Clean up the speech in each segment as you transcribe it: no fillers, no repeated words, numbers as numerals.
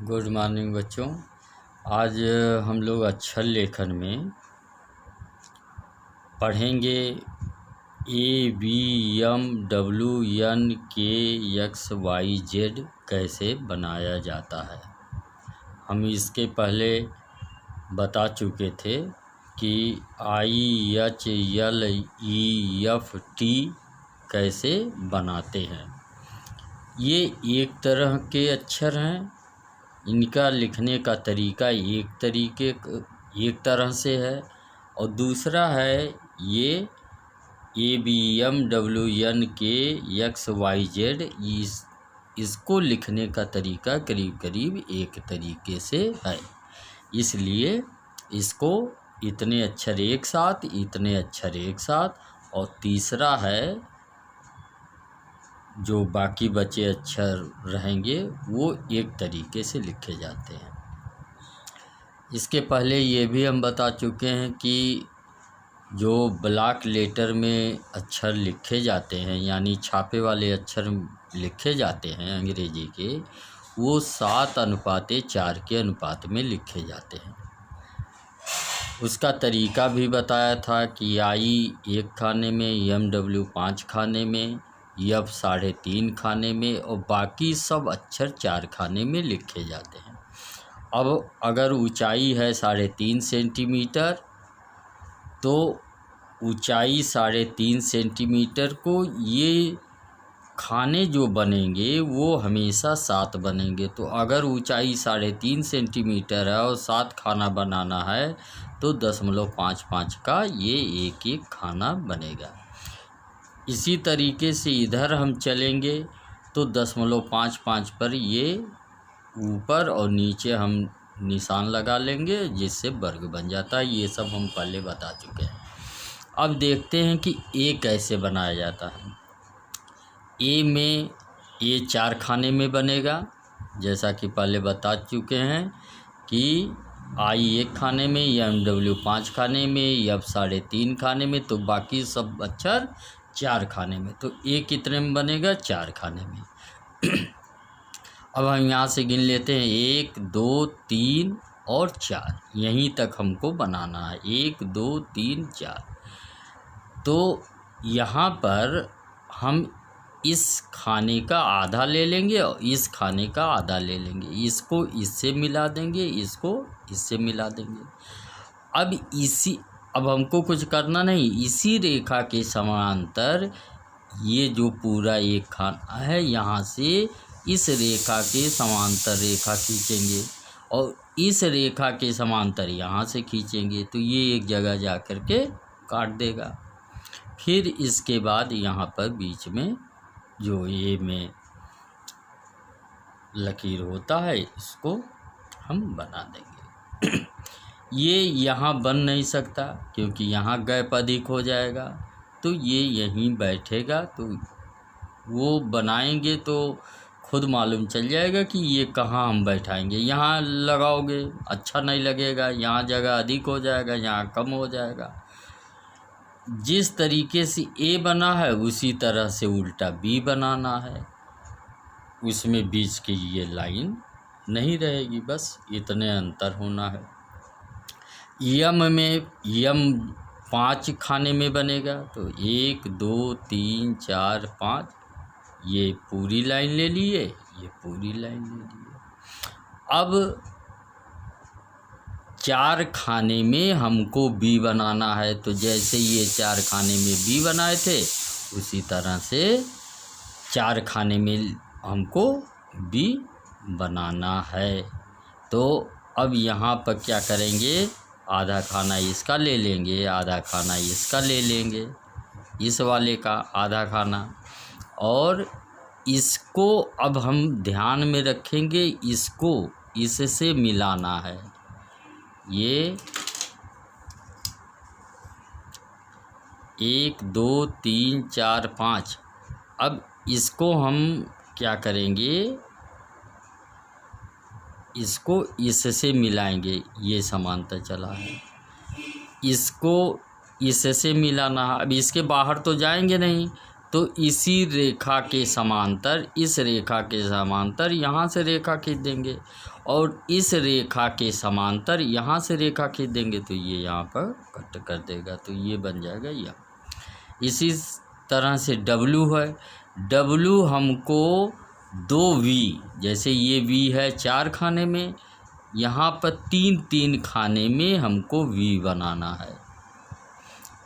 Good morning बच्चों। आज हम लोग अक्षर लेखन में पढ़ेंगे ABMWNKXYZ कैसे बनाया जाता है। हम इसके पहले बता चुके थे कि IHLEFT कैसे बनाते हैं। ये एक तरह के अक्षर हैं, इनका लिखने का तरीका एक तरह से है और दूसरा है ये ABMWNKXYZ। इसको लिखने का तरीका करीब करीब एक तरीके से है, इसलिए इसको इतने अक्षर एक साथ, इतने अक्षर एक साथ, और तीसरा है जो बाकी बचे अक्षर रहेंगे वो एक तरीके से लिखे जाते हैं। इसके पहले ये भी हम बता चुके हैं कि जो ब्लॉक लेटर में अक्षर लिखे जाते हैं, यानी छापे वाले अक्षर लिखे जाते हैं अंग्रेजी के, वो 7:4 के अनुपात में लिखे जाते हैं। उसका तरीका भी बताया था कि I 1 खाने में, MW 5 खाने में, F 3.5 खाने में और बाकी सब अक्षर 4 खाने में लिखे जाते हैं। अब अगर ऊंचाई है 3.5 सेंटीमीटर तो ऊंचाई 3.5 सेंटीमीटर को ये खाने जो बनेंगे वो हमेशा 7 बनेंगे। तो अगर ऊंचाई 3.5 सेंटीमीटर है और 7 खाना बनाना है तो 0.55 का ये एक एक खाना बनेगा। इसी तरीके से इधर हम चलेंगे तो 0.55 पर ये ऊपर और नीचे हम निशान लगा लेंगे, जिससे वर्ग बन जाता है। ये सब हम पहले बता चुके हैं। अब देखते हैं कि ए कैसे बनाया जाता है। ए में ए 4 खाने में बनेगा, जैसा कि पहले बता चुके हैं कि I 1 खाने में, MW 5 खाने में, F 3.5 खाने में, तो बाकी सब अक्षर 4 खाने में। तो ए कितने में बनेगा? 4 खाने में। अब हम यहाँ से गिन लेते हैं 1 2 3 और 4, यहीं तक हमको बनाना है। 1 2 3 4। तो यहाँ पर हम इस खाने का आधा ले लेंगे और इस खाने का आधा ले लेंगे, इसको इससे मिला देंगे, इसको इससे मिला देंगे। अब हमको कुछ करना नहीं, इसी रेखा के समांतर ये जो पूरा एक खाना है, यहाँ से इस रेखा के समांतर रेखा खींचेंगे और इस रेखा के समांतर यहाँ से खींचेंगे, तो ये एक जगह जा कर के काट देगा। फिर इसके बाद यहाँ पर बीच में जो ये में लकीर होता है, इसको हम बना देंगे। ये यहाँ बन नहीं सकता क्योंकि यहाँ गैप अधिक हो जाएगा, तो ये यहीं बैठेगा। तो वो बनाएंगे तो खुद मालूम चल जाएगा कि ये कहाँ हम बैठाएंगे। यहाँ लगाओगे अच्छा नहीं लगेगा, यहाँ जगह अधिक हो जाएगा, यहाँ कम हो जाएगा। जिस तरीके से ए बना है उसी तरह से उल्टा बी बनाना है। उसमें बीच की ये लाइन नहीं रहेगी, बस इतने अंतर होना है। यम में यम 5 खाने में बनेगा, तो 1 2 3 4 5, ये पूरी लाइन ले लिए, ये पूरी लाइन ले लिए। अब 4 खाने में हमको बी बनाना है, तो जैसे ये 4 खाने में बी बनाए थे उसी तरह से 4 खाने में हमको बी बनाना है। तो अब यहाँ पर क्या करेंगे, आधा खाना इसका ले लेंगे, आधा खाना इसका ले लेंगे, इस वाले का आधा खाना, और इसको अब हम ध्यान में रखेंगे, इसको इससे मिलाना है। ये 1 2 3 4 5। अब इसको हम क्या करेंगे, इसको इससे मिलाएंगे, ये समांतर चला है, इसको इससे मिलाना है। अब इसके बाहर तो जाएंगे नहीं, तो इसी रेखा के समांतर, इस रेखा के समांतर यहाँ से रेखा खींच देंगे और इस रेखा के समांतर यहाँ से रेखा खींच देंगे तो ये यहाँ पर कट कर देगा, तो ये बन जाएगा यह। इसी तरह से W है, W हमको 2V, जैसे ये V है 4 खाने में, यहाँ पर 3 खाने में हमको V बनाना है।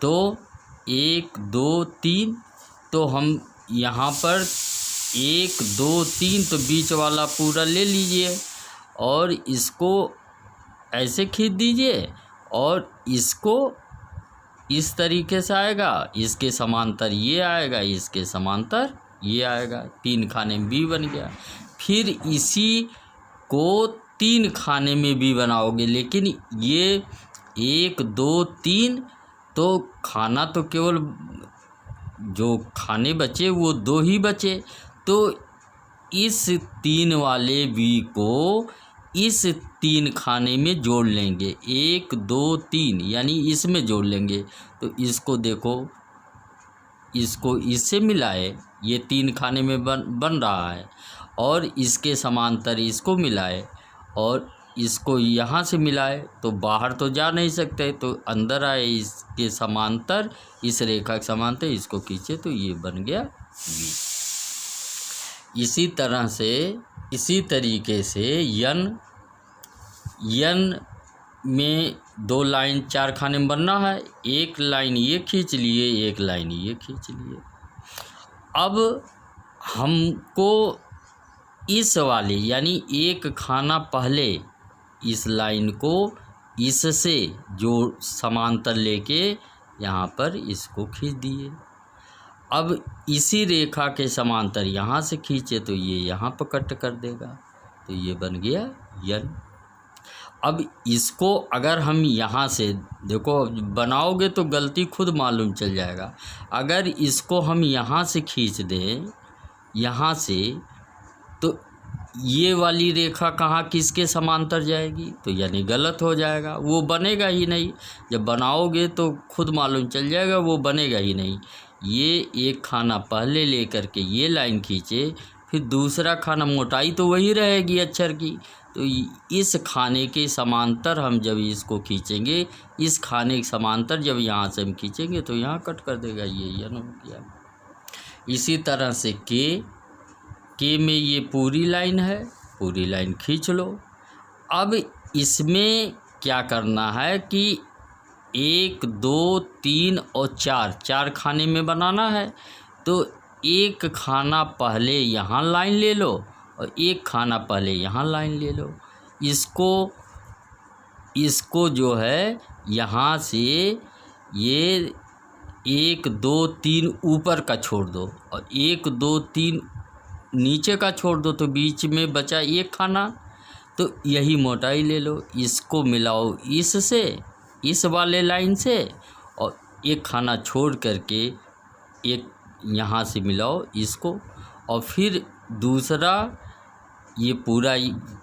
तो 1 2 3, तो हम यहाँ पर 1 2 3 तो बीच वाला पूरा ले लीजिए और इसको ऐसे खींच दीजिए और इसको इस तरीके से आएगा, इसके समांतर ये आएगा, इसके समांतर ये आएगा, 3 खाने में भी बन गया। फिर इसी को 3 खाने में भी बनाओगे, लेकिन ये 1 2 3 तो खाना तो केवल जो खाने बचे वो 2 ही बचे, तो इस 3 वाले V को इस 3 खाने में जोड़ लेंगे, 1 2 3 यानी इसमें जोड़ लेंगे। तो इसको देखो, इसको इससे मिलाए, ये 3 खाने में बन रहा है और इसके समांतर इसको मिलाए और इसको यहाँ से मिलाए, तो बाहर तो जा नहीं सकते, तो अंदर आए इसके समांतर, इस रेखा के समांतर इसको खींचे तो ये बन गया V। इसी तरह से, इसी तरीके से यन में 2 लाइन 4 खाने में बनना है, 1 लाइन ये खींच लिए, 1 लाइन ये खींच लिए। अब हमको इस वाले यानी 1 खाना पहले इस लाइन को इससे जो समांतर लेके यहाँ पर इसको खींच दिए। अब इसी रेखा के समांतर यहाँ से खींचे तो ये यहाँ पर कट कर देगा, तो ये बन गया यन। अब इसको अगर हम यहाँ से देखो बनाओगे तो गलती खुद मालूम चल जाएगा। अगर इसको हम यहाँ से खींच दें, यहाँ से, तो ये वाली रेखा कहाँ किसके समांतर जाएगी, तो यानी गलत हो जाएगा, वो बनेगा ही नहीं। जब बनाओगे तो खुद मालूम चल जाएगा, वो बनेगा ही नहीं। ये 1 खाना पहले लेकर के ये लाइन खींचे, फिर दूसरा खाना, मोटाई तो वही रहेगी अक्षर की, तो इस खाने के समांतर हम जब इसको खींचेंगे, इस खाने के समांतर जब यहाँ से हम खींचेंगे तो यहाँ कट कर देगा, ये यन हो गया। इसी तरह से के में ये पूरी लाइन है, पूरी लाइन खींच लो। अब इसमें क्या करना है कि 1 2 3 और 4 खाने में बनाना है, तो 1 खाना पहले यहाँ लाइन ले लो और 1 खाना पहले यहाँ लाइन ले लो। इसको जो है यहाँ से ये 1 2 3 ऊपर का छोड़ दो और 1 2 3 नीचे का छोड़ दो, तो बीच में बचा 1 खाना, तो यही मोटाई ले लो। इसको मिलाओ इससे, इस वाले लाइन से, और 1 खाना छोड़ करके एक यहाँ से मिलाओ इसको, और फिर दूसरा ये पूरा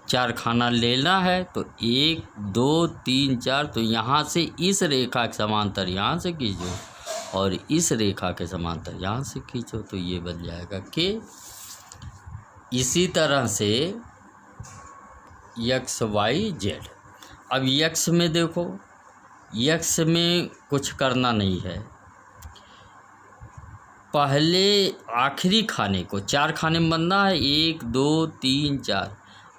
4 खाना लेना है, तो 1 2 3 4, तो यहाँ से इस रेखा के समांतर यहाँ से खींचो और इस रेखा के समांतर यहाँ से खींचो, तो ये बन जाएगा के। इसी तरह से x y z। अब x में देखो, x में कुछ करना नहीं है, पहले आखिरी खाने को 4 खाने में बनना है, 1 2 3 4,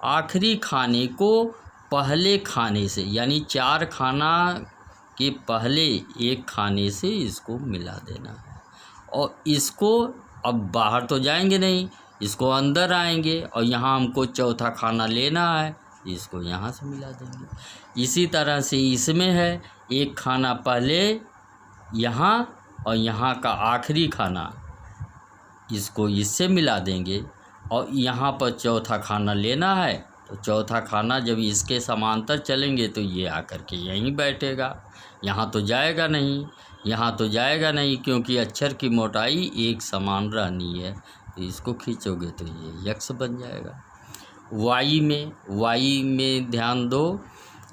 आखिरी खाने को पहले खाने से यानी 4 खाना के पहले 1 खाने से इसको मिला देना है। और इसको अब बाहर तो जाएंगे नहीं, इसको अंदर आएंगे और यहाँ हमको चौथा खाना लेना है, इसको यहाँ से मिला देंगे। इसी तरह से इसमें है 1 खाना पहले यहाँ और यहाँ का आखिरी खाना, इसको इससे मिला देंगे और यहाँ पर चौथा खाना लेना है, तो चौथा खाना जब इसके समांतर चलेंगे तो ये आकर के यहीं बैठेगा, यहाँ तो जाएगा नहीं, यहाँ तो जाएगा नहीं, क्योंकि अक्षर की मोटाई एक समान रहनी है, तो इसको खींचोगे तो ये x बन जाएगा। y में ध्यान दो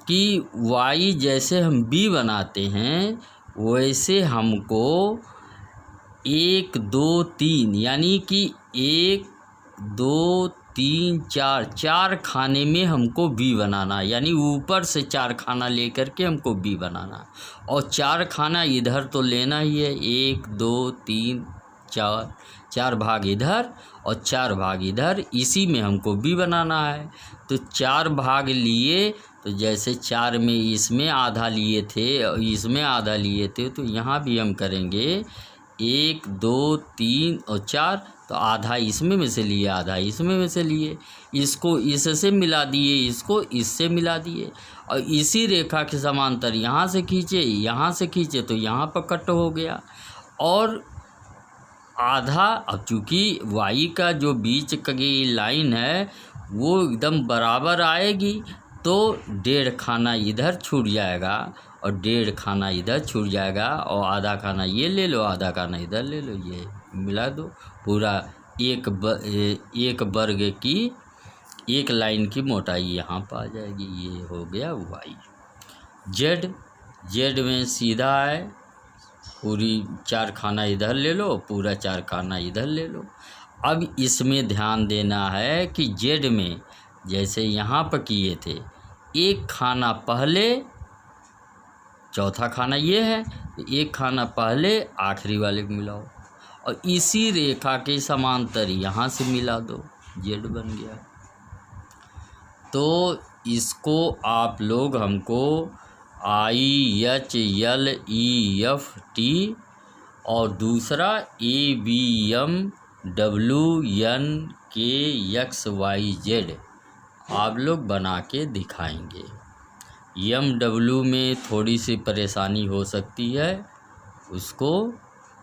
कि y जैसे हम b बनाते हैं वैसे हमको 1 2 3 यानी कि 1 2 3 4 खाने में हमको बी बनाना है, यानी ऊपर से 4 खाना लेकर के हमको बी बनाना है। और 4 खाना इधर तो लेना ही है, 1 2 3 4 भाग इधर और 4 भाग इधर, इसी में हमको बी बनाना है। तो 4 भाग लिए, तो जैसे 4 में इसमें आधा लिए थे और इसमें आधा लिए थे, तो यहाँ भी हम करेंगे 1 2 3 और 4, तो आधा इसमें में से लिए, आधा इसमें में से लिए, इसको इससे मिला दिए, इसको इससे मिला दिए, और इसी रेखा के समांतर यहाँ से खींचे, यहाँ से खींचे, तो यहाँ पर कट हो गया। और आधा, अब चूँकि वाई का जो बीच की लाइन है वो एकदम बराबर आएगी, तो 1.5 खाना इधर छूट जाएगा और 1.5 खाना इधर छूट जाएगा, और आधा खाना ये ले लो, आधा खाना इधर ले लो, ये मिला दो, पूरा एक वर्ग की एक लाइन की मोटाई यहाँ पर आ जाएगी। ये हो गया वाई। जेड में सीधा है, पूरी 4 खाना इधर ले लो, पूरा 4 खाना इधर ले लो। अब इसमें ध्यान देना है कि जेड में जैसे यहाँ पर किए थे, 1 खाना पहले, चौथा खाना ये है, 1 खाना पहले आखिरी वाले को मिलाओ, और इसी रेखा के समांतर यहाँ से मिला दो, जेड बन गया। तो इसको आप लोग हमको IHLEFT और दूसरा ABMWNKXYZ आप लोग बना के दिखाएंगे। MW में थोड़ी सी परेशानी हो सकती है, उसको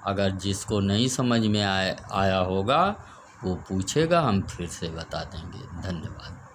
अगर जिसको नहीं समझ में आया होगा वो पूछेगा, हम फिर से बता देंगे। धन्यवाद।